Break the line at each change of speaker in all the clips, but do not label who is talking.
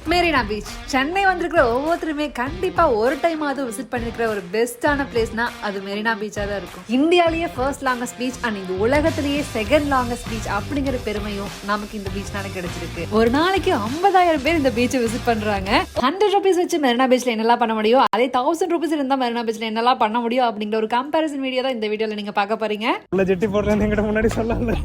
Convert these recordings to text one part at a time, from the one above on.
Marina beach Chennai வந்திருக்கிற ஒவ்வொருத்தருமே கண்டிப்பா ஒரு டைம் ஆவது விசிட் பண்ணிருக்கிற ஒரு பெஸ்டான பிளேஸ்னா அது மெரினா பீச்சா தான் இருக்கும். இந்தியாலேயே ஃபர்ஸ்ட் லாங்கஸ்ட் பீச் அண்ட் இந்த உலகத்திலேயே செகண்ட் லாங்கஸ்ட் பீச் அப்படிங்கிற பெருமையும் நமக்கு இந்த பீச்னால கிடைச்சிருக்கு. ஒரு நாளைக்கு 50,000 பேர் இந்த பீச்சை விசிட் பண்றாங்க. 100 ரூபீஸ் வச்சு மெரினா பீச்ல என்னெல்லாம் பண்ண முடியும், அதே 1000 ரூபீஸ் இருந்தா மெரினா பீச்ல என்னெல்லாம் பண்ண முடியும் அப்படிங்கிற ஒரு கம்பேரிசன் வீடியோ தான் இந்த வீடியோல நீங்க பார்க்க போறீங்க.
ஜெட்டி போடுறேன் எங்கிட்ட முன்னாடி சொல்லல.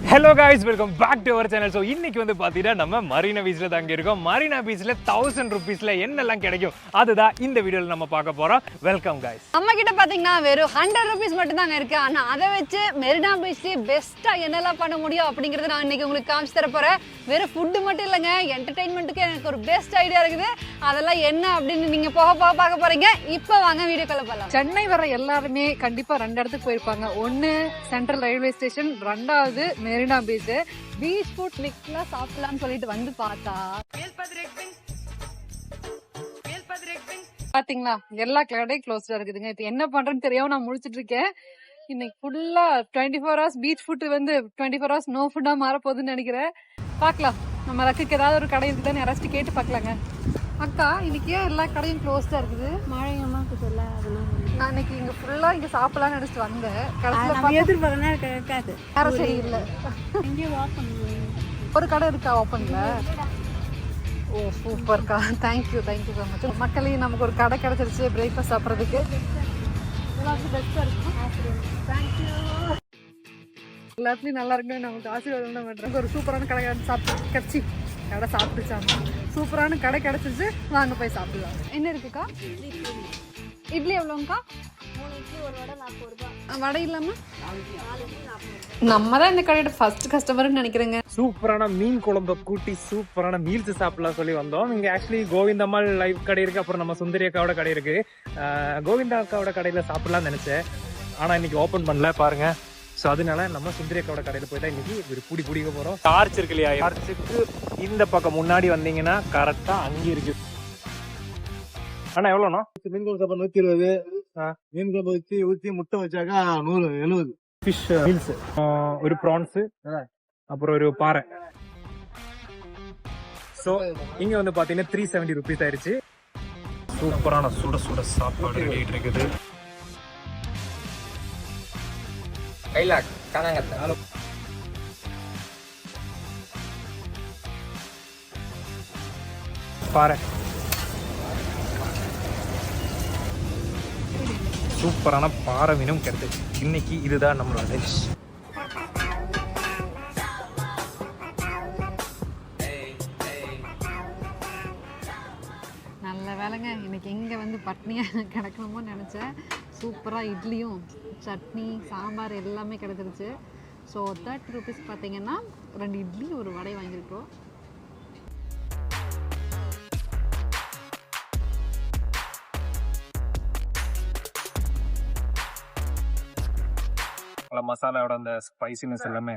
Hello guys, welcome back to our channel. So இன்னைக்கு வந்து பார்த்தீங்கன்னா நம்ம மரீனா பீச்சில் தாங்க இருக்கோம். மரீனா பீச்சில் 1000 ரூபீஸில் என்னெல்லாம் கிடைக்கும் அதுதான் இந்த வீடியோவில் நம்ம பார்க்க போகிறோம். Welcome guys.
நம்ம கிட்ட பார்த்தீங்கன்னா வெறும் 100 ரூபீஸ் மட்டும் தாங்க இருக்கு. ஆனால் அதை வச்சு மெரினா பீச்லேயே பெஸ்ட்டாக என்னெல்லாம் பண்ண முடியும் அப்படிங்கிறத நான் இன்னைக்கு உங்களுக்கு காமிச்சு தர போகிறேன். வெறும் ஃபுட்டு மட்டும் இல்லைங்க, என்டர்டெயின்மெண்ட்டுக்கு எனக்கு ஒரு பெஸ்ட் ஐடியா இருக்குது. அதெல்லாம் என்ன அப்படின்னு நீங்கள் போக பார்க்க போகிறீங்க. இப்போ வாங்க வீடியோக்குள்ள போகலாம்.
சென்னை வர எல்லாருமே கண்டிப்பா 2 இடத்துக்கு போயிருப்பாங்க. ஒன்னு சென்ட்ரல் ரயில்வே ஸ்டேஷன், 2வது மெரினா பீச்.
பீச் ஃபுட் மிக்ஸ்லாம் சாப்பிடலாம்னு சொல்லிட்டு வந்து பார்த்தா
பாத்தீங்களா எல்லா கடையும் க்ளோஸ்டா இருக்குதுங்க. இப்ப என்ன பண்றேன்னு தெரியாம நான் முழிச்சிட்டு இருக்கேன். இன்னைக்கு ஃபுல்லா 24 hours பீச் ஃபுட் வந்து 24 hours நோ ஃபுட்டா மாற போகுதுன்னு நினைக்கிறேன். பாக்கலாம், நம்ம ரக்குக்கு ஏதாவது ஒரு கடை இருக்குதான்னு யாராச்சும் கேட்டு பாக்கலாங்க. அக்கா, இன்னைக்கு ஏன் எல்லா கடையும் க்ளோஸ்டா இருக்குது?
மழையமா இருக்குதுல்ல, அதெல்லாம்
நான் இன்னைக்கு இங்க ஃபுல்லா இங்க சாப்பிடலாம்னு நினைச்சிட்டு வந்தேன்.
எதிர்பார்க்க
யாரும் சரி இல்ல. ஒரு கடை இருக்கா ஓப்பன்ல? ஓ சூப்பர்க்கா, தேங்க்யூ ஸோ மச். மக்களையும் நமக்கு ஒரு கடை கிடைச்சிருச்சு பிரேக்ஃபாஸ்ட் சாப்பிட்றதுக்கு. எல்லாத்துலயும் நல்லா இருக்குன்னு நமக்கு ஆசீர்வாதம் தான் பண்றேன். ஒரு சூப்பரான கடை சாப்பிட்டு கிடைச்சி கடை சாப்பிட்டுச்சாங்க. சூப்பரான கடை கிடைச்சிருச்சு, வாங்க போய் சாப்பிடலாம்.
என்ன இருக்குக்கா? இட்லி எவ்வளோங்கக்கா?
3 இட்லி, ஒரு வடை 40 ரூபாய்.
வடை இல்லாம
4 இட்லி 40 ரூபாய்.
நம்ம தான் இந்த கடையோட ஃபர்ஸ்ட் கஸ்டமர்னு நினைக்கிறேங்க.
சூப்பரான மீன் குழம்பு கூட்டி சூப்பரான மீல்ஸ் சாப்பிடலாம் சொல்லி வந்தோம். இங்கே ஆக்சுவலி கோவிந்தம்மாள் லைவ் கடை இருக்குது, அப்புறம் நம்ம சுந்தரி அக்காவோட கடை இருக்குது. கோவிந்தா அக்காவோட கடையில் சாப்பிடலாம்னு நினச்சேன், ஆனால் இன்னைக்கு ஓப்பன் பண்ணல பாருங்க. ஸோ அதனால நம்ம சுந்தரி அக்காவோட கடையில் போய் தான் இன்னைக்கு ஒரு பிடிக்க போகிறோம். டார்ச் இருக்கு இல்லையா, டார்ச்சுக்கு இந்த பக்கம் முன்னாடி வந்தீங்கன்னா கரெக்டாக அங்கே இருக்கு. அண்ணா எவ்வளோண்ணா?
மீன் குழம்பு சாப்பாடு 120, மீன் குழம்பு வச்சு ஊற்றி முட்டை வச்சாக்கா 170.
ஃபிஷ் மீல்ஸ், ஒரு ப்ரான்ஸு, அப்புறம் ஒரு பாறை. ஸோ இங்கே வந்து பார்த்தீங்கன்னா 370 ரூபீஸ் ஆயிடுச்சு. சூப்பரான சுட சுட சாப்பாடு ரெடி ஆகிட்டு இருக்குது. பாறை சூப்பரான பாறை மீனும் கிடைச்சிச்சு. இன்னைக்கு இதுதான் நம்மளோட டிஷ்.
நல்ல வேலைங்க, இன்னைக்கு எங்கே வந்து பட்னியாக கிடக்கணுமோ நினச்சேன். சூப்பராக இட்லியும் சட்னி சாம்பார் எல்லாமே கிடச்சிருச்சு. ஸோ 30 ரூபீஸ் பார்த்தீங்கன்னா 2 இட்லி ஒரு வடை வாங்கியிருக்கோம்.
மசாலாவோட அந்த ஸ்பைசினஸ் எல்லாமே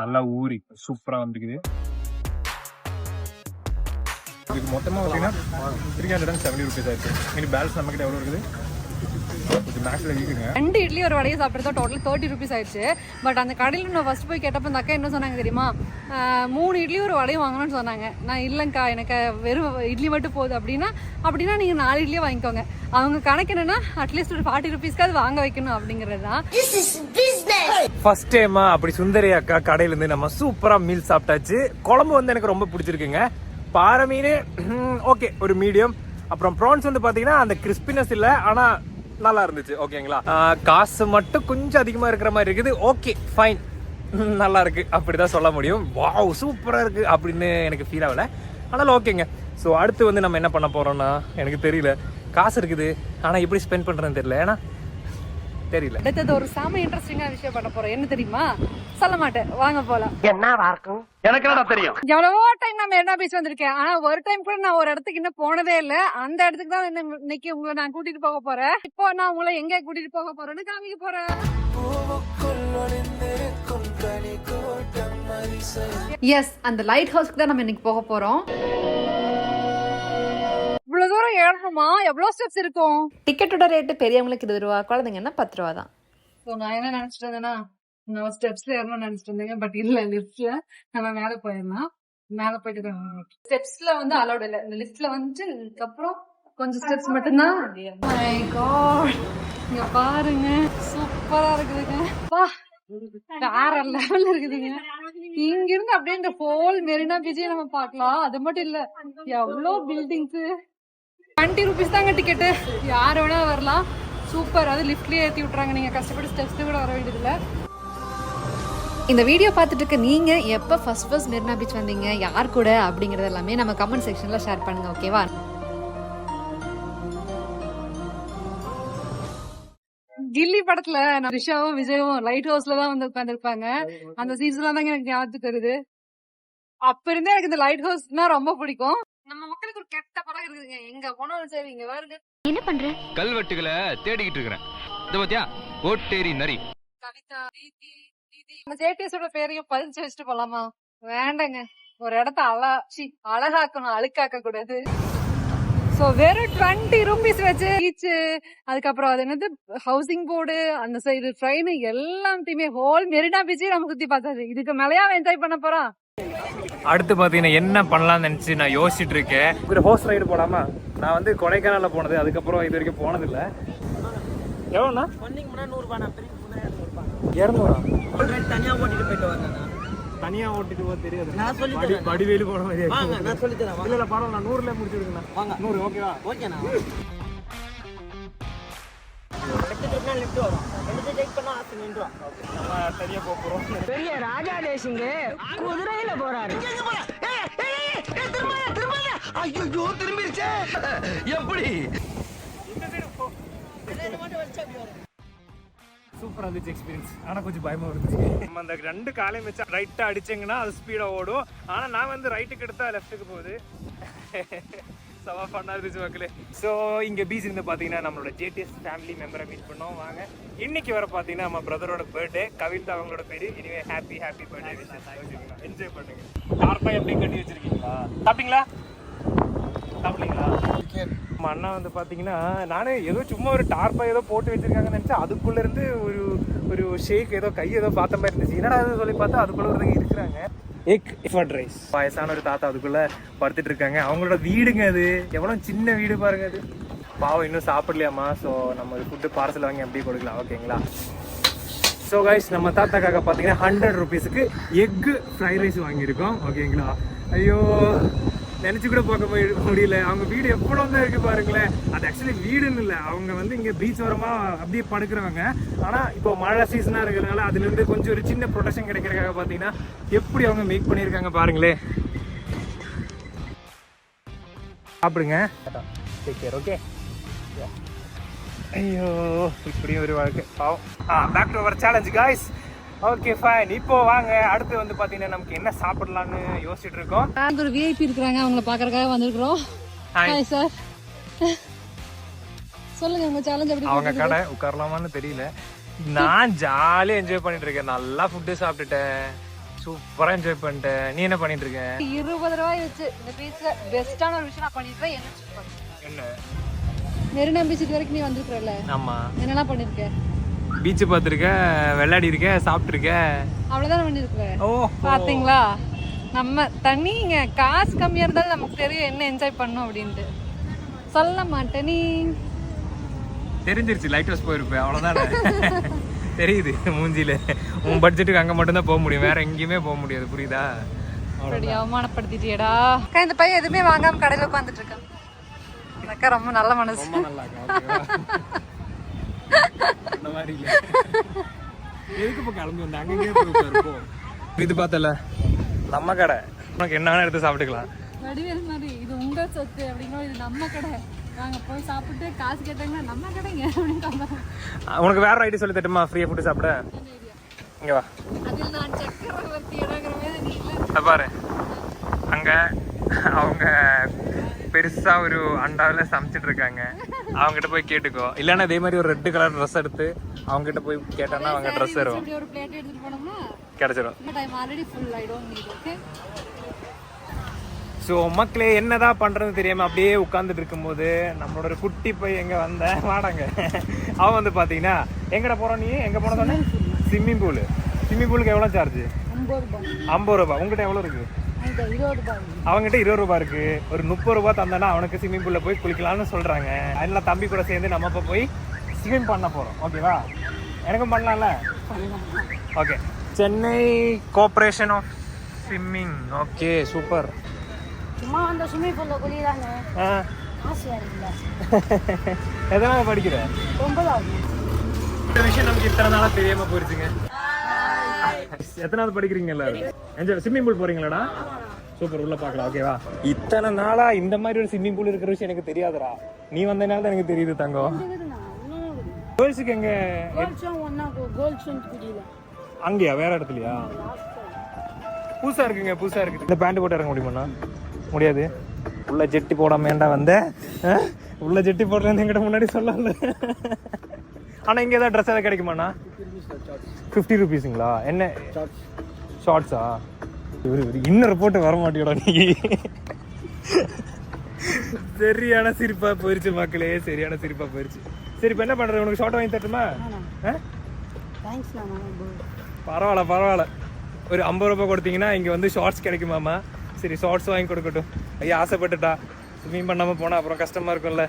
நல்லா ஊறி சூப்பரா வந்துருக்குது. இதுக்கு மொத்தமாக பார்த்தீங்கன்னா 370 ரூபீஸ் ஆயிடுச்சு. இனி பேலன்ஸ் நம்ம கிட்ட எவ்வளோ இருக்குது? கொஞ்சம் மேக்ஸில் வீக்குங்க.
2 இட்லி ஒரு வடையை சாப்பிட்றதா டோட்டல் 30 ரூபீஸ் ஆயிடுச்சு. பட் அந்த கடையில் நான் ஃபர்ஸ்ட் போய் கேட்டப்போ அந்த அக்கா என்ன சொன்னாங்க தெரியுமா, 3 இட்லி ஒரு வடையும் வாங்கணும்னு சொன்னாங்க. நான் இல்லைங்க்கா, எனக்கு வெறும் இட்லி மட்டும் போகுது அப்படின்னா நீங்கள் 4 இட்லியே வாங்கிக்கோங்க. அவங்க கணக்கு என்னன்னா அட்லீஸ்ட் ஒரு 40 ரூபீஸ்க்காவது வாங்க வைக்கணும் அப்படிங்கிறது தான்.
ஃபர்ஸ்ட் டைமா அப்படி சுந்தரி அக்கா கடையிலேருந்து நம்ம சூப்பரா மீல் சாப்பிட்டாச்சு. குழம்பு வந்து எனக்கு ரொம்ப பிடிச்சிருக்குங்க. பாறை மீன் ஓகே, ஒரு மீடியம். அப்புறம் ப்ரான்ஸ் வந்து பார்த்தீங்கன்னா அந்த கிறிஸ்பினஸ் இல்லை, ஆனால் நல்லா இருந்துச்சு. ஓகேங்களா, காசு மட்டும் கொஞ்சம் அதிகமாக இருக்கிற மாதிரி இருக்குது. ஓகே ஃபைன், நல்லா இருக்கு அப்படிதான் சொல்ல முடியும். வாவ் சூப்பராக இருக்கு அப்படின்னு எனக்கு ஃபீல் ஆகலை, ஆனாலும் ஓகேங்க. ஸோ அடுத்து வந்து நம்ம என்ன பண்ண போறோம்னா எனக்கு தெரியல. காசு இருக்குது, ஆனால் எப்படி ஸ்பெண்ட் பண்ணுறதுன்னு தெரியல, ஏன்னா தெரியல.
அடுத்தது ஒரு செம இன்ட்ரெஸ்டிங்கான விஷயம் பண்ண போறோம். என்ன தெரியுமா? சொல்ல மாட்டேன், வாங்க போலாம்.
என்னவா இருக்கும்
எனக்கு என்ன தெரியும்.
எவ்வளவோ டைம் நான் மெரினா பீச் வந்திருக்கேன், ஆனா ஒரு டைம் கூட நான் ஒரு இடத்துக்கு இன்னும் போனதே இல்ல. அந்த இடத்துக்கு தான் இன்னைக்கு உங்களை நான் கூட்டிட்டு போக போறேன். இப்போ நான் உங்களை எங்க கூட்டிட்டு போக போறேன்னு காமிக்க போறேன்.
எஸ், அந்த லைட் ஹவுஸ்க்கு தான் நம்ம இன்னைக்கு போக போறோம்.
இவ்வளவு தூரம் ஏறணுமா? எவ்வளவு ஸ்டெப்ஸ் இருக்கும்?
டிக்கெட்டோட ரேட்டு பெரியவங்களுக்கு 20 ரூபா, குழந்தைங்கன்னா 10 ரூபா தான்.
ஸோ நான் என்ன நினைச்சிட்டு இருந்தேன்னா நான் ஸ்டெப்ஸ்ல ஏறணும்னு நினைச்சிட்டு இருந்தேங்க. பட் இல்ல, லிஃப்ட்ல நம்ம மேல போயிடலாம். மேல போயிட்டு ஸ்டெப்ஸ்ல வந்து அலௌட் இல்ல. இந்த லிஃப்ட்ல வந்துட்டு அதுக்கப்புறம் கொஞ்சம் ஸ்டெப்ஸ் மட்டும்தான். My God, இங்க பாருங்க, சூப்பரா இருக்குதுங்க. வா, வேற லெவல்ல இருக்குதுங்க. இங்க இருந்து அப்படியே இந்த ஹோல் மெரினா பீச்சே நம்ம பார்க்கலாம். அது மட்டும் இல்ல, எவ்வளவு பில்டிங்ஸ். 20 rupees தாங்க டிக்கெட்டு. யார் வேணா வரலாம். சூப்பர். அது லிஃப்ட்லயே ஏத்தி விட்டுறாங்க. நீங்க கஷ்டப்பட்டு ஸ்டெப்ஸ் கூட வர வேண்டியது இல்ல.
இந்த வீடியோ பார்த்துட்டு இருக்க நீங்க எப்போ ஃபர்ஸ்ட் மெரினா பீச் வந்தீங்க, யார் கூட அப்படிங்கறது எல்லாமே நம்ம கமெண்ட் செக்ஷன்ல ஷேர் பண்ணுங்க. ஓகேவா?
கில்லி படத்துல ரிஷாவும் விஜயும் லைட் ஹவுஸ்ல தான் வந்து உட்காந்துருப்பாங்க. அந்த சீன்ஸ் எல்லாம் தாங்க எனக்கு ஞாபகத்துக்கு வருது. அப்ப இருந்தே எனக்கு இந்த லைட் ஹவுஸ்னா ரொம்ப பிடிக்கும். நம்ம மக்களுக்கு ஒரு கெட்ட பழக்கம் இருக்குதுங்க. எங்க போனாலும் சரி, இங்க வருங்க.
என்ன பண்ற?
கல்வெட்டுகளை தேடிக்கிட்டு இருக்கிறேன். இந்த பாத்தியா ஓட்டேரி நரி.
கவிதா, தீதி, நம்ம ஜேடிஎஸோட பேரையும் பதிச்சு வச்சுட்டு போலாமா? வேண்டாங்க. ஒரு இடத்த அழகாக்கணும், அழுக்காக்க கூடாது. சோ வெறும் 20 rupees வச்சு பீச், அதுக்கப்புறம் அது என்னது ஹவுசிங் போர்டு, அந்த சைடு ட்ரெயின் எல்லாத்தையுமே ஹோல் மெரினா பீச்சே நம்ம சுத்தி பார்த்தாச்சு. இதுக்கு மேலயா என்ஜாய் பண்ண போறோம்.
அடுத்து பார்த்தீங்கன்னா என்ன பண்ணலாம்னு நினச்சி நான் யோசிச்சுட்டு இருக்கேன். ஒரு ஹோர்ஸ் ரைடு போடாமா? நான் வந்து கொடைக்கானல்ல போனது, அதுக்கப்புறம் இது வரைக்கும் போனதில்லை. எவ்வளோண்ணா? 200
தனியா ஓட்டிட்டு போயிட்டு வரேன்.
தனியாக ஓட்டிட்டு போக தெரியாது.
நான் சொல்லி
வடிவேலு போன மாதிரி.
நான் சொல்லி தரேன்.
இல்லை பரவாயில்ல, 100ல முடிச்சிருக்கேண்ணா.
வாங்க
100 ஓகேவா?
ஓகேண்ணா. லிஃப்ட் வரும். ரெண்டு டேக் பண்ணா ஆசை நின்றும்.
நம்ம தனியாக போக போகிறோம்.
பெரிய ராஜா தேசிங்க குதிரையில போறாரு. ஐயோ திரும்பிருச்சே.
எப்படி
சூப்பராக இருந்துச்சு எக்ஸ்பீரியன்ஸ். ஆனால் கொஞ்சம் பயமாக இருந்துச்சு. நம்ம அந்த 2 காலையும் வச்சா ரைட்டாக அடிச்சிங்கன்னா அது ஸ்பீடாக ஓடும். ஆனால் நான் வந்து ரைட்டுக்கு எடுத்தா லெஃப்ட்டுக்கு போகுது. சவா ஃபன்னாக இருந்துச்சு மக்களே. ஸோ இங்கே பீச் இருந்து பார்த்தீங்கன்னா நம்மளோட ஜேடிஎஸ் ஃபேமிலி மெம்பரை மீட் பண்ணோம். வாங்க, இன்னைக்கு வர பார்த்தீங்கன்னா நம்ம பிரதரோட பர்த்டே. கவிதா அவங்களோட பேர். இனிவே ஹாப்பி பர்த்டே விஷயம். என்ஜாய் பண்ணுங்க. டார்பாய் எப்படி கட்டி வச்சிருக்கீங்களா? சாப்பிட்டீங்களா? சாப்பிட்டீங்களா? நம்ம அண்ணா வந்து பார்த்தீங்கன்னா, நானே ஏதோ சும்மா ஒரு டார்பாய் ஏதோ போட்டு வச்சிருக்காங்கன்னு நினச்சா அதுக்குள்ளே இருந்து ஒரு ஷேக் ஏதோ கை ஏதோ பார்த்த மாதிரி இருந்துச்சு. என்னடா அது சொல்லி பார்த்தா அதுக்குள்ளே ஒருத்தங்க இருக்கிறாங்க. Egg fried rice. வயசான ஒரு தாத்தா அதுக்குள்ள படுத்துட்டு இருக்காங்க. அவங்களோட வீடுங்க அது. எவ்வளோ சின்ன வீடு பாருங்க அது. பாவம் இன்னும் சாப்பிடலையாமா. ஸோ நம்ம ஒரு ஃபுட்டு பார்சல் வாங்கி அப்படியே கொடுக்கலாம். ஓகேங்களா? ஸோ கைஸ், நம்ம தாத்தாக்காக பார்த்தீங்கன்னா 100 rupeesக்கு எக்கு ஃப்ரைட் ரைஸ் வாங்கியிருக்கோம். ஓகேங்களா? ஐயோ, நினச்சி கூட பார்க்க முடியல. அவங்க வீடு எவ்வளோ தான் இருக்குது பாருங்களேன். அது ஆக்சுவலி வீடுன்னு இல்லை, அவங்க வந்து இங்கே பீச் ஓரமாக அப்படியே படுக்கிறவங்க. ஆனால் இப்போ மழை சீசனாக இருக்கிறதுனால அதுலேருந்து கொஞ்சம் ஒரு சின்ன ப்ரொடெக்ஷன் கிடைக்கிறதுக்காக பார்த்தீங்கன்னா எப்படி அவங்க மேக் பண்ணியிருக்காங்க பாருங்களேன். சாப்பிடுங்க. Take care. ஓகே. ஐயோ, இப்படியும் ஒரு வாழ்க்கை பாவம். Back to our challenge guys. Okay fine. இப்போ வாங்க, அடுத்து வந்து பார்த்தீங்கன்னா நமக்கு என்ன சாப்பிடலான்னு யோசிச்சுட்டு இருக்கோம்.
ஒரு விஐபி இருக்கிறாங்க, அவங்கள பாக்குறதுக்காக வந்திருக்கிறோம். ஹாய் சார், சொல்லுங்க உங்க சேலஞ்ச் எப்படி?
அவங்க கடை உட்காரலாமான்னு தெரியல. நான் ஜாலியா என்ஜாய் பண்ணிட்டு இருக்கேன். நல்லா ஃபுட்டு சாப்பிட்டுட்டேன், சூப்பரா என்ஜாய் பண்ணிட்டேன். நீ என்ன பண்ணிட்டு இருக்க?
20 ரூபாய் வச்சு இந்த பீச்ல பெஸ்டான ஒரு விஷயம் நான் பண்ணிருக்கேன்.
என்ன?
மெரினா பீச்சுக்கு வரைக்கும் நீ வந்திருக்கல?
ஆமா.
என்னெல்லாம் பண்ணிருக்க?
பீச் பார்த்துருக்க, விளையாடி இருக்க, சாப்பிட்டுருக்க,
அவ்வளவுதான் பண்ணிருக்க.
ஓ
பாத்தீங்களா, நம்ம தனிங்க காசு கம்மியா இருந்தாலும் நமக்கு தெரியும் என்ன என்ஜாய் பண்ணோம் அப்படின்ட்டு. சொல்ல மாட்டேன், நீ
தெரிஞ்சிருச்சு. லைட் ஹவுஸ் போயிருப்பேன், அவ்வளவுதானே. தெரியுது மூஞ்சில. உன் பட்ஜெட்டுக்கு அங்க மட்டும் தான் போக முடியும், வேற எங்கேயுமே போக முடியாது. புரியுதா?
அப்படி அவமானப்படுத்திட்டியடா. இந்த பையன் எதுவுமே வாங்காம கடையில உட்காந்துட்டு இருக்கான். அக்கா ரொம்ப நல்ல மனசு.
ரொம்ப நல்லா அந்த மாதிரி இல்ல. எதுக்கு இப்போ கிளம்பி வந்தேன்? அங்கேயே போயிருப்போம். இது பார்த்தல நம்ம கடை, உனக்கு என்ன வேணா எடுத்து சாப்பிட்டுக்கலாம்.
வடிவேல் மாதிரி இது உங்க சொத்து அப்படின்னா இது நம்ம கடை, நாங்க போய் சாப்பிட்டு காசு கேட்டாங்கன்னா நம்ம கடைங்க அப்படின்னு.
உனக்கு வேற ஐடி சொல்லி தட்டுமா ஃப்ரீயா ஃபுட்டு சாப்பிட? இங்க வா.
அதில் நான் சக்கரவர்த்தி இடங்கிற மாதிரி நீ இல்லை
பாரு, அங்க அவங்க பெருசா ஒரு அண்டாவில சமைச்சிட்டு இருக்காங்க. அவங்ககிட்ட போய் கேட்டுக்கோ. இல்லைன்னா இதே மாதிரி ஒரு ரெட் கலர் ட்ரெஸ் எடுத்து அவங்க கிட்ட போய் கேட்டானா அவங்க ட்ரெஸ் தரும்.
ஒரு பிளேட் எடுத்துட்டு போனோம்னா
கிடைச்சிடும்.
But I am already full, I don't need. Okay.
So மக்களே, என்னதான் பண்றது தெரியாம அப்படியே உட்காந்துட்டு இருக்கும்போது நம்மளோட ஒரு குட்டி போய் எங்க வந்த வாடாங்க அவன் வந்து பாத்தீங்கன்னா எங்கட போறோம், நீ எங்க போன சொன்ன? ஸ்விம்மிங் பூலுக்கு எவ்வளவு சார்ஜ்? 50 ரூபாய். உங்ககிட்ட எவ்வளவு இருக்கு? அவங்ககிட்ட 20 ரூபாய் இருக்கு. ஒரு 30 ரூபாய் தந்தானா அவனுக்கு ஸ்விம்மிங் பூல்ல போய் குளிக்கலாம்னு சொல்றாங்க. அதனால தம்பி கூட சேர்ந்து நம்ம இப்ப போய் ஸ்விம் பண்ண போறோம். ஓகேவா? எனக்கும் பண்ணலாம்ல? Okay. Chennai cooperation of swimming. Okay, super.
சும்மா அந்த ஸ்விம்மிங் பூல்ல குளிக்கிறாங்க. ஆசையா இருக்குல்ல?
எதனால படிக்கிற?
9வது.
இந்த விஷயம் நமக்கு இத்தனை நாளா தெரியாம போயிருச்சுங்க. எத்தனாவது படிக்கிறீங்க எல்லாரும்? என்ஜாய். ஸ்விம்மிங் பூல் போறீங்களாடா? சூப்பர், உள்ள பாக்கலாம். ஓகேவா? இத்தனை நாளா இந்த மாதிரி ஒரு ஸ்விம்மிங் பூல் இருக்கிற விஷயம் எனக்கு தெரியாதுடா. நீ வந்தனால தான் எனக்கு தெரியுது தங்கம். கேர்ள்ஸுக்கு எங்க? அங்கேயா, வேற இடத்துலயா? புதுசா இருக்குங்க, புதுசா இருக்கு. இந்த பேண்ட் போட்டு இறங்க முடியுமாண்ணா? முடியாது. உள்ள ஜெட்டி போடாம ஏன்டா வந்த? உள்ள ஜெட்டி போடுறது எங்கிட்ட முன்னாடி சொல்லல. ஆனா இங்க ஏதாவது ட்ரெஸ் ஏதாவது கிடைக்குமாண்ணா? 50 ருபீஸுங்களா? என்ன ஷார்ட்ஸா? இவரு இன்னொரு போட்டு வர மாட்டேடா நீ. சரியான சிரிப்பா போயிருச்சு மக்களே, சரியான சிரிப்பா போயிருச்சு. சரி, இப்ப என்ன பண்றது? உனக்கு ஷார்ட் வாங்கி தட்டுமா? பரவாயில்ல பரவாயில்ல. ஒரு 50 ரூபாய் கொடுத்தீங்கன்னா இங்க வந்து ஷார்ட்ஸ் கிடைக்குமாமா. சரி, ஷார்ட்ஸ் வாங்கி கொடுக்கட்டும். ஐயா ஆசைப்பட்டுட்டா. ஸ்விம் பண்ணாம போனா அப்புறம் கஷ்டமா இருக்கும்ல.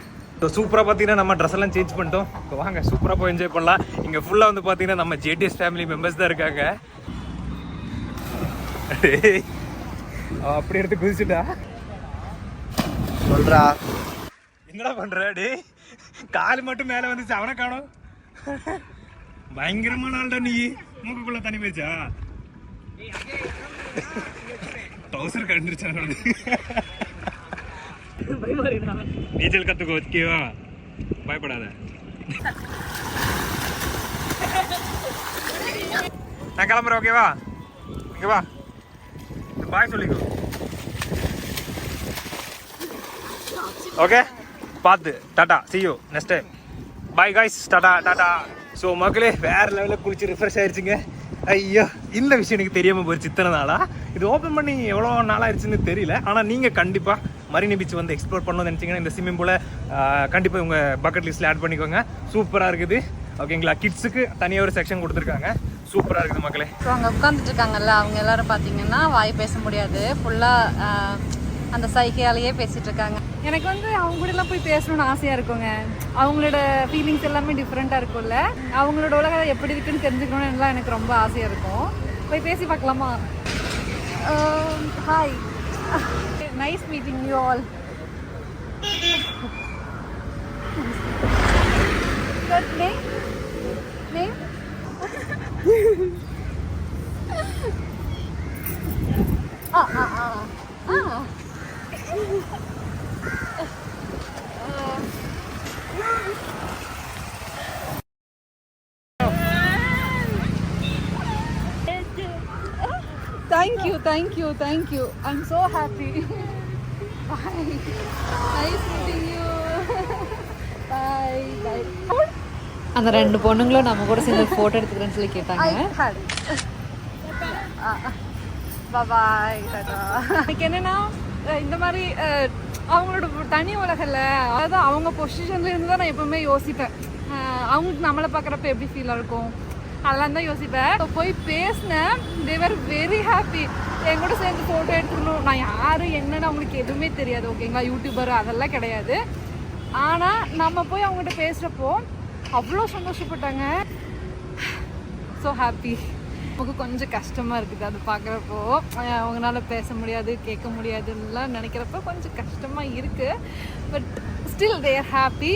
சூப்பரா பாத்தீங்கன்னா நம்ம ட்ரெஸ் எல்லாம் சேஞ்ச் பண்ணிட்டோம். இப்போ வாங்க சூப்பரா போய் என்ஜாய் பண்ணலாம். இங்க ஃபுல்லா வந்து பாத்தீங்கன்னா நம்ம ஜேடிஎஸ் ஃபேமிலி மெம்பர்ஸ் தான் இருக்காங்க. அப்படி எடுத்து குதிச்சுட்டா
சொல்றா.
என்னடா பண்ற? டே, காலு மட்டும் மேல வந்துச்சு, அவனை காணோம். பயங்கரமான ஆள்டா நீ. மூக்குக்குள்ள தண்ணி போயிச்சா? டவுசர் கண்டுருச்சா? நீச்சல் கத்துக்கோ. ஓகேவா? பயப்படாத. நான் கிளம்புறேன். ஓகேவா? இங்க வா, பாய் சொல்லிக்கோ. ஓகே, பார்த்து Tata, see you next time. Bye guys, Tata Tata. So மக்களே, வேற லெவலில் குளிச்சு ரிஃப்ரெஷ் ஆயிடுச்சுங்க. ஐயோ, இந்த விஷயம் எனக்கு தெரியாமல் போயிடுச்சு இத்தனை நாளா. இது ஓப்பன் பண்ணி எவ்வளோ நாளாகிடுச்சுன்னு தெரியல. ஆனால் நீங்கள் கண்டிப்பாக மரீனா பீச் வந்து எக்ஸ்ப்ளோர் பண்ணணும்னு நினச்சிங்கன்னா இந்த ஸ்விம்மிங் பூலை கண்டிப்பாக உங்கள் பக்கெட் லிஸ்ட்டில் ஆட் பண்ணிக்கோங்க. சூப்பராக இருக்குது. ஓகேங்களா? கிட்ஸுக்கு தனியாக ஒரு செக்ஷன் கொடுத்துருக்காங்க. சூப்பராக இருக்குது மக்களே.
ஸோ அங்கே உட்காந்துட்டு இருக்காங்கல்ல, அவங்க எல்லாரும் பார்த்தீங்கன்னா வாய் பேச முடியாது. ஃபுல்லாக அந்த சைக்கையாலேயே பேசிகிட்டு இருக்காங்க. எனக்கு வந்து அவங்க கூடலாம் போய் பேசணும்னு ஆசையாக இருக்குங்க. அவங்களோட ஃபீலிங்ஸ் எல்லாமே டிஃப்ரெண்ட்டாக இருக்கும்ல. அவங்களோட உலகம் எப்படி இருக்குன்னு தெரிஞ்சுக்கணும்னு எனக்கு ரொம்ப ஆசையாக இருக்கும். போய் பேசி பார்க்கலாமா? Hi, nice meeting you all. Name? Thank you. I'm so happy. Bye. Nice meeting you. Bye.
அந்த 2 பொண்ணுங்களும் நம்ம கூட சேர்ந்து ஃபோட்டோ எடுத்துக்கிறேன்னு சொல்லி கேட்டாங்க.
பாய், டாடா. எனக்கு என்னன்னா, இந்த மாதிரி அவங்களோட தனி உலகில், அதாவது அவங்க பொசிஷன்ல இருந்து தான் நான் எப்பவுமே யோசிப்பேன். அவங்களுக்கு நம்மளை பார்க்குறப்ப எப்படி ஃபீலாக இருக்கும், அதெல்லாம் தான் யோசிப்பேன். போய் பேசினேன். தே வர் வெரி ஹாப்பி. என் கூட சேர்ந்து ஃபோட்டோ எடுத்துக்கணும். நான் யார் என்னன்னு அவங்களுக்கு எதுவுமே தெரியாது. ஓகேங்களா? யூடியூபர் அதெல்லாம் கிடையாது. ஆனால் நம்ம போய் அவங்ககிட்ட பேசுகிறப்போ அவ்வளோ சந்தோஷப்பட்டாங்க. So happy. நமக்கு கொஞ்சம் கஷ்டமாக இருக்குது அது பார்க்குறப்போ. அவங்களால பேச முடியாது, கேட்க முடியாதுன்னெலாம் நினைக்கிறப்போ கொஞ்சம் கஷ்டமாக இருக்குது. But still they are happy.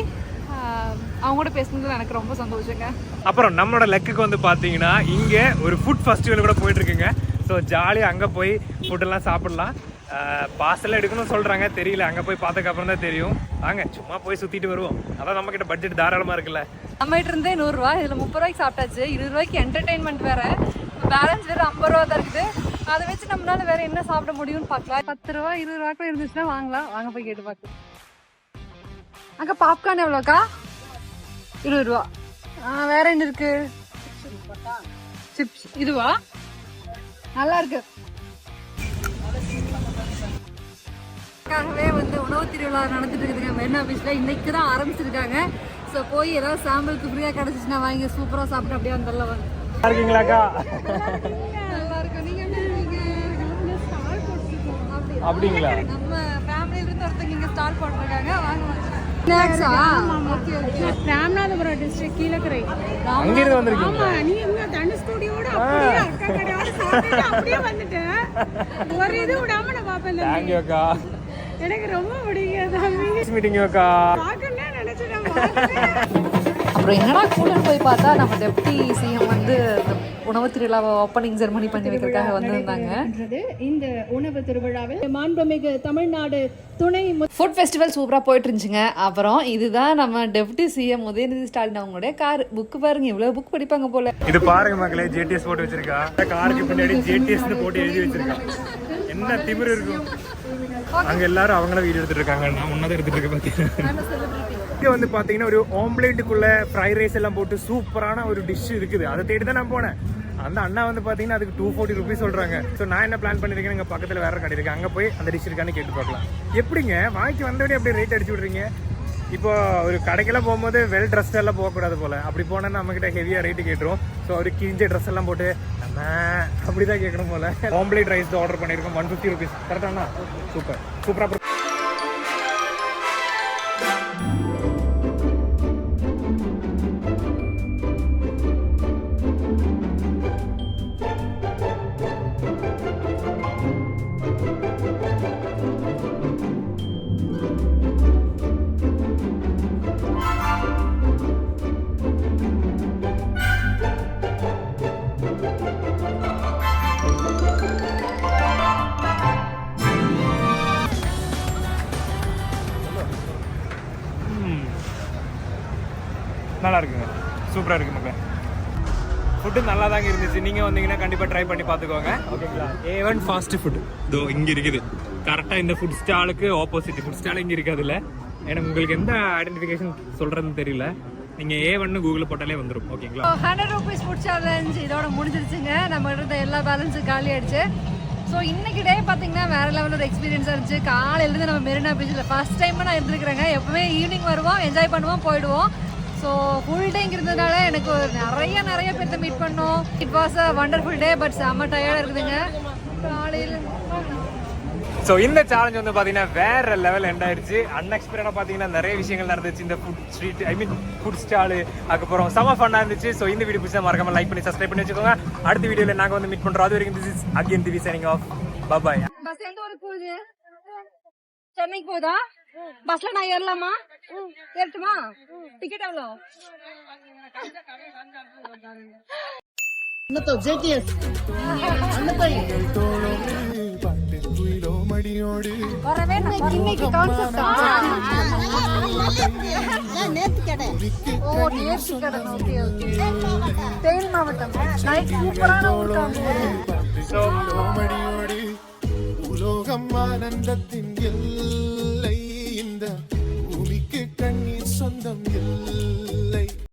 அவங்களோட பேசுனதுல எனக்கு ரொம்ப சந்தோஷங்க.
அப்புறம் நம்மளோட லெக்குக்கு வந்து பார்த்தீங்கன்னா இங்கே ஒரு ஃபுட் ஃபெஸ்டிவல் கூட போயிட்டு இருக்குங்க. ஸோ ஜாலியாக அங்கே போய் ஃபுட்டெல்லாம் சாப்பிடலாம். பார்சல் எடுக்கணும்னு சொல்கிறாங்க, தெரியல. அங்கே போய் பார்த்ததுக்கப்புறம் தான் தெரியும். வாங்க சும்மா போய் சுற்றிட்டு வருவோம். அதான் நம்மக்கிட்ட பட்ஜெட் தாராளமாக இருக்குல்ல.
நம்மகிட்ட இருந்தே 100 ரூபா, இதில் 30 ரூபாய்க்கு சாப்பிட்டாச்சு. 20 ரூபாய்க்கு என்டர்டெயின்மெண்ட் வேறு, பேலன்ஸ் வேறு 50 ரூபா தான் இருக்குது. அதை வச்சு நம்மளால வேறு என்ன சாப்பிட முடியும்னு பார்க்கலாம். 10 ரூபா 20 ரூபாய்க்குள்ள இருந்துச்சுன்னா வாங்கலாம். வாங்க போய் கேட்டு பார்த்து. அக்கா பாப்கார்ன் எவ்வளோக்கா? 20 ரூபா. வேற என்ன இருக்கு? சிப்ஸ். இதுவா? நல்லா இருக்கு. வந்து உணவு திருவிழா நடந்துட்டு இருக்குதுங்க மெரினா பீச்ல. இன்னைக்கு தான் ஆரம்பிச்சிருக்காங்க. ஸோ ஸோ போய் ஏதாவது சாம்பிளுக்கு ஃப்ரீயாக கிடச்சிச்சுன்னா வாங்கி சூப்பராக சாப்பிட்டு அப்படியே வந்துடலாம் வாங்க.
நல்லா இருக்கீங்களாக்கா?
நல்லா இருக்கும். நீங்க எப்படி இருக்கீங்க? ஸ்டால் போட்டுருக்கோம்.
அப்படிங்களா?
நம்ம ஃபேமிலியில இருந்து ஒருத்தங்க இங்க ஸ்டால் போட்டுருக்காங்க. வாங்க ஸ்நாக்ஸா? Okay okay.
Ramanathapuram district Kilakarai.
அங்க இருந்து வந்திருக்கீங்க?
ஆமா, நீ எங்க தனுஷ்கூடியோட அப்படியே அக்கா கடையோட சாப்பிட்டு அப்படியே வந்துட்டேன். ஒரு இது விடாம நான் பாப்பேன்.
தேங்க் யூ அக்கா.
எனக்கு ரொம்ப பிடிக்கும் தம்பி.
மீட்டிங் அக்கா.
பார்க்கணும்னு நினைச்சேன்.
அப்புறம் என்னடா கூலன்னு போய் பார்த்தா நம்ம டெப்டி சிஎம் வந்து இந்த உணவு திருவிழாவை ஓப்பனிங் செரமனி பண்ணி வைக்கிறதுக்காக வந்திருந்தாங்க.
இந்த உணவு திருவிழாவில் மாண்புமிகு தமிழ்நாடு துணை
ஃபுட் ஃபெஸ்டிவல் சூப்பராக போயிட்டு இருந்துச்சுங்க. அப்புறம் இதுதான் நம்ம டெப்டி சிஎம் உதயநிதி ஸ்டாலின் அவங்களுடைய கார். புக்கு பாருங்க, இவ்வளோ புக் படிப்பாங்க போல.
இது பாருங்க மக்களே, ஜேடிஎஸ் போட்டு வச்சிருக்கா. காருக்கு பின்னாடி ஜேடிஎஸ் போட்டு எழுதி வச்சிருக்கா. என்ன திமிரு இருக்கும். அங்க எல்லாரும் அவங்கள வீடியோ எடுத்துட்டு இருக்காங்க. நான் முன்னாடி எடுத்துட்டு இருக்கேன் பாத்தீங்கன்னா. இங்க வந்து பாத்தீங்கன்னா ஒரு ஆம்லேட்டுக்குள்ள ஃப்ரைட் ரைஸ் எல்லாம் போட்டு சூப்பரான ஒரு டிஷ் இருக்குது. அதை தேடி தான் நான் போனேன். அந்த அண்ணா வந்து பாத்தீங்கன்னா அதுக்கு 240 rupees சொல்றாங்க. ஸோ நான் என்ன பிளான் பண்ணிருக்கேன், எங்க பக்கத்துல வேற கடை இருக்கு, அங்க போய் அந்த டிஷ் இருக்கான்னு கேட்டு பார்க்கலாம். எப்படிங்க வாங்கி வந்தோடனே அப்படியே ரேட் அடிச்சு விடுறீங்க? இப்போ ஒரு கடைக்கெல்லாம் போகும்போது வெல் ட்ரெஸ் எல்லாம் போகக்கூடாது போல. அப்படி போனா நம்ம கிட்ட ஹெவியா ரேட்டு கேட்டுரும். ஸோ ஒரு கிழிஞ்ச ட்ரெஸ் எல்லாம் போட்டு நம்ம அப்படிதான் கேட்கணும் போல. ஆம்லேட் ரைஸ் ஆர்டர் பண்ணிருக்கோம், 150 rupees. கரெக்டாண்ணா? சூப்பர் சூப்பரா. நல்லா இருக்குங்க, சூப்பராக இருக்கு மக்களே. ஃபுட்டு நல்லா தாங்க இருந்துச்சு. நீங்கள் வந்தீங்கன்னா கண்டிப்பாக ட்ரை பண்ணி பார்த்துக்கோங்க, ஓகேங்களா? A1 ஃபாஸ்ட் ஃபுட் இதோ இங்கே இருக்குது. கரெக்டாக இந்த ஃபுட் ஸ்டாலுக்கு ஆப்போசிட் ஃபுட் ஸ்டால் இங்கே இருக்குது. அதில் எனக்கு உங்களுக்கு எந்த ஐடென்டிஃபிகேஷன் சொல்கிறதுன்னு தெரியல. நீங்கள் A1 கூகுளில் போட்டாலே வந்துடும், ஓகேங்களா?
100 rupees ஃபுட் சேலஞ்ச் இதோட முடிஞ்சிருச்சுங்க. நம்ம இருந்த எல்லா பேலன்ஸும் காலி ஆயிடுச்சு. ஸோ இன்னைக்கு டே பார்த்தீங்கன்னா வேற லெவலில் ஒரு எக்ஸ்பீரியன்ஸாக இருந்துச்சு. காலையிலேருந்து நம்ம மெரினா பீச்சில் ஃபர்ஸ்ட் டைம் நான் இருந்துருக்குறேங்க. எப்பவுமே ஈவினிங் வருவோம், என்ஜாய் பண்ணுவோம், போயிடுவோம். ஸோ ஃபுல் டே இருந்ததுனால எனக்கு நிறைய பேர்த்த மீட் பண்ணோம். It was a wonderful day. But செம்ம டயர்டாக இருக்குதுங்க காலையில்.
ஸோ இந்த சேலஞ்ச் வந்து பார்த்தீங்கன்னா வேற லெவல் எண்ட் ஆயிடுச்சு. அன்எக்ஸ்பெக்டடாக பார்த்தீங்கன்னா நிறைய விஷயங்கள் நடந்துச்சு. இந்த ஃபுட் ஸ்ட்ரீட் ஃபுட் ஸ்டாலு, அதுக்கப்புறம் செம ஃபன்னாக இருந்துச்சு. ஸோ இந்த வீடியோ பிடிச்சா மறக்காம லைக் பண்ணி சப்ஸ்கிரைப் பண்ணி வச்சுக்கோங்க. அடுத்த வீடியோவில் நாங்கள் வந்து மீட் பண்ணுறோம். அது வரைக்கும் this is again Divi signing off. Bye.
Bus எந்த ஊருக்கு போகுது? சென்னைக்கு போகுதா? பஸ்ல நான் ஏறலாமா? ஏறட்டுமா? டிக்கெட் எவ்வளோ? இன்னைக்கு கான்செப்ட் தேனி மாவட்டம் நைட் சூப்பரான
உலோகம் ஆனந்தத்தின்